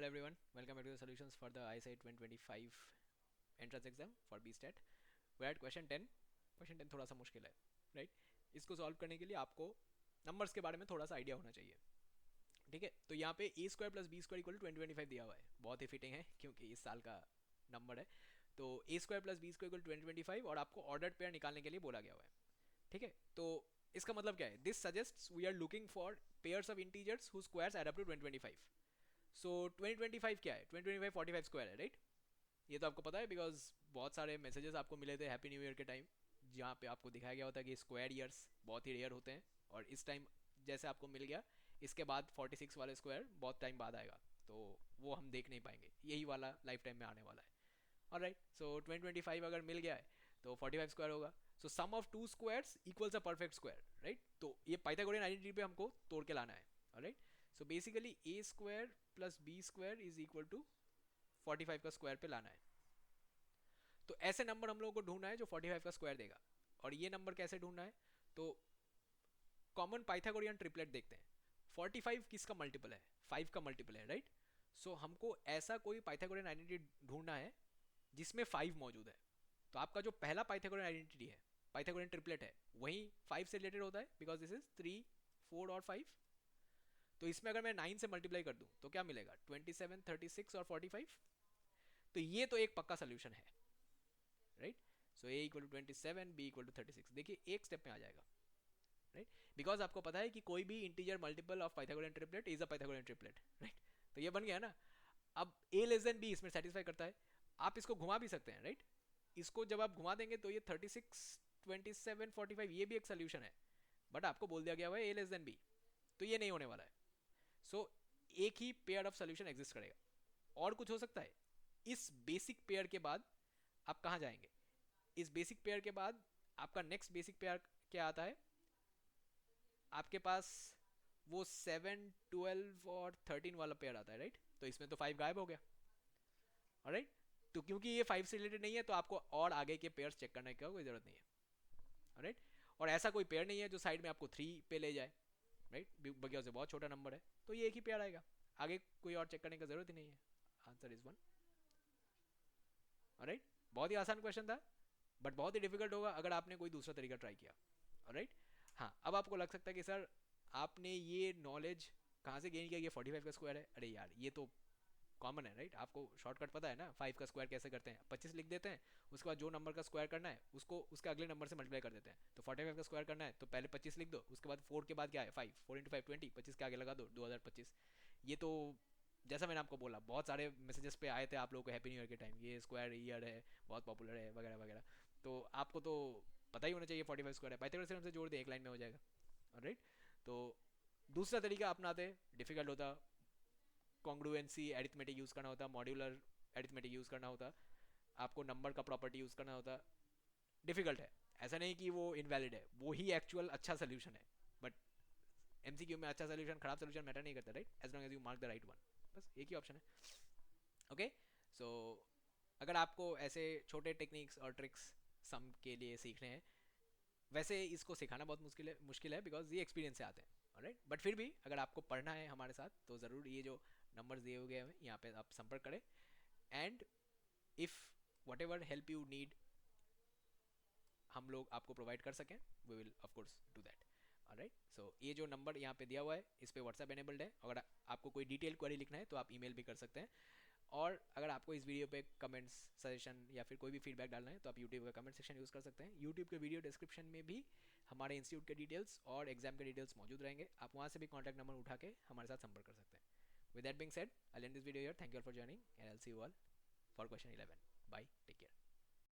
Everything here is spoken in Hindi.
Hello everyone, welcome back to the solutions for the ISAT 2025 entrance exam for BStat. We're at question 10. Question 10 थोड़ा सा मुश्किल है, राइट? इसको सॉल्व करने के लिए आपको नंबर्स के बारे में थोड़ा सा आइडिया होना चाहिए, ठीक है? तो यहाँ पे A square plus B square equal to 2025 दिया हुआ है, बहुत ही फिटिंग है क्योंकि इस साल का नंबर है। तो A square plus B square equal 2025 और आपको ऑर्डर्ड पेयर निकालने के लिए बोला गया हुआ है, ठीक है? तो इसका मतलब क्या है? This suggest we are looking for pairs of integers who squares add up to 2025। So 2025 क्या है? 2025 45 स्क्वायर है, राइट? ये तो आपको पता है बिकॉज बहुत सारे मैसेजेस आपको मिले थे हैप्पी न्यू ईयर के टाइम, जहाँ पे आपको दिखाया गया होता है कि स्क्वायर ईयर्स बहुत ही रेयर होते हैं, और इस टाइम जैसे आपको मिल गया, इसके बाद 46 वाले स्क्वायर बहुत टाइम बाद आएगा, तो वो हम देख नहीं पाएंगे, यही वाला लाइफ टाइम में आने वाला है। ऑलराइट, सो 2025 अगर मिल गया है तो 45 स्क्वायर होगा। So sum of two squares equals a perfect square, right? तो ये पाइथागोरियन आइडेंटिटी पे हमको तोड़ के लाना है। Alright, so basically A square plus B square is equal to 45 का स्क्वायर पे लाना है। तो ऐसे नंबर हम लोगों को ढूंढना है जो 45 का स्क्वायर देगा। और ये नंबर कैसे ढूंढना है? तो कॉमन पाइथागोरियन ट्रिपलेट देखते हैं। 45 किसका मल्टीपल है? 5 का मल्टीपल है, राइट? सो हमको ऐसा कोई पाइथागोरियन आइडेंटिटी ढूंढना है जिसमें 5 मौजूद है। तो आपका जो पहला पाइथागोरियन आइडेंटिटी है, पाइथागोरियन ट्रिपलेट है, वही 5 से रिलेटेड होता है बिकॉज दिस इज 3, 4 और 5। तो इसमें अगर मैं 9 से मल्टीप्लाई कर दूं तो क्या मिलेगा? 27, 36 और 45। तो ये तो एक पक्का सोल्यूशन है, right? So A equal to 27, B equal to 36, देखिए एक स्टेप में आ जाएगा, राइट? बिकॉज आपको पता है कि कोई भी integer multiple of Pythagorean triplet is a Pythagorean triplet, right? तो ये बन गया ना। अब ए लेस देन बी इसमें सेटिस्फाई करता है। आप इसको घुमा भी सकते हैं, राइट? इसको जब आप घुमा देंगे तो ये 36, 27, 45 ये भी एक सोल्यूशन है, बट आपको बोल दिया गया हुआ है ए लेस देन बी, तो ये नहीं होने वाला है। सो एक ही पेयर ऑफ सोल्यूशन एग्जिस्ट करेगा। और कुछ हो सकता है? इस बेसिक पेयर के बाद आप कहाँ जाएंगे? इस बेसिक पेयर के बाद आपका नेक्स्ट बेसिक पेयर क्या आता है? आपके पास वो 7, 12 और 13 वाला पेयर आता है, राइट? तो इसमें तो 5 गायब हो गया, राइट? तो क्योंकि ये 5 से रिलेटेड नहीं है तो आपको और आगे के पेयर्स चेक करने की कोई जरूरत नहीं है, राइट? और ऐसा कोई पेयर नहीं है जो साइड में आपको 3 पे ले जाए, राइट? बगिया से बहुत छोटा नंबर है, तो ये एक ही पेयर आएगा, आगे कोई और चेक करने की जरूरत ही नहीं है। Answer is 1, right? बहुत ही आसान क्वेश्चन था, बट बहुत ही डिफिकल्ट होगा अगर आपने कोई दूसरा तरीका ट्राई किया, राइट? हाँ, अब आपको लग सकता है कि सर आपने ये नॉलेज कहाँ से गेन किया? ये 45 का स्क्वायर है। अरे यार, ये तो कॉमन है, राइट? आपको शॉर्टकट पता है ना, 5 का स्क्वायर कैसे करते हैं? 25 लिख देते हैं, उसके बाद जो नंबर का स्क्वायर करना है उसको उसके अगले नंबर से मल्टीप्लाई कर देते हैं। तो 45 का स्क्वायर करना है तो पहले 25 लिख दो, उसके बाद 4 के बाद क्या है? 5, 4 इंटू 5 20, 25 के आगे लगा दो 2025। ये तो जैसा मैंने आपको बोला, बहुत सारे मैसेजेस पे आए थे आप लोगों को हैप्पी न्यू ईयर के टाइम, ये स्क्वायर ईयर है, बहुत पॉपुलर है वगैरह वगैरह। तो आपको तो पता ही होना चाहिए 45 स्क्वायर है। पाइथागोरस थ्योरम से जोड़ दे, एक लाइन में हो जाएगा, राइट? तो दूसरा तरीका अपनाते, डिफिकल्ट होता, कॉन्ग्रुएंसी एरिथमेटिक यूज़ करना होता, मॉड्यूलर एरिथमेटिक यूज़ करना होता, आपको नंबर का प्रॉपर्टी यूज़ करना होता। डिफिकल्ट है, ऐसा नहीं कि वो इनवैलिड है, वो ही एक्चुअल अच्छा सोल्यूशन है। बट एमसीक्यू में अच्छा सोल्यूशन खराब सोल्यूशन मैटर नहीं करता, right? As long as you mark the right one, बस एक ही ऑप्शन है। ओके, सो अगर आपको ऐसे छोटे टेक्निक्स और ट्रिक्स सम के लिए सीखने हैं, वैसे इसको सिखाना बहुत मुश्किल है बिकॉज ये एक्सपीरियंस से आते हैं, राइट? बट फिर भी अगर आपको पढ़ना है हमारे साथ तो ज़रूर ये जो नंबर्स दिए हुए हैं यहाँ पे आप संपर्क करें। And if whatever help you need हम लोग आपको प्रोवाइड कर सकें, we will of course do that. Right, so ये जो नंबर यहाँ पे दिया हुआ है इस पर व्हाट्सएप एनेबल्ड है। अगर आपको कोई डिटेल क्वेरी लिखना है तो आप ईमेल भी कर सकते हैं। और अगर आपको इस वीडियो पे कमेंट्स, सजेशन या फिर कोई भी फीडबैक डालना है तो आप यूट्यूब का कमेंट सेक्शन यूज़ कर सकते हैं। यूट्यूब के वीडियो डिस्क्रिप्शन में भी हमारे इंस्टीट्यूट के डिटेल्स और एग्जाम के डिटेल्स मौजूद रहेंगे, आप वहाँ से भी कॉन्टैक्ट नंबर उठा के हमारे साथ संपर्क कर सकते हैं। With that being said, I end this video here. Thank you all for joining and I will see you all for question 11। Bye, take care.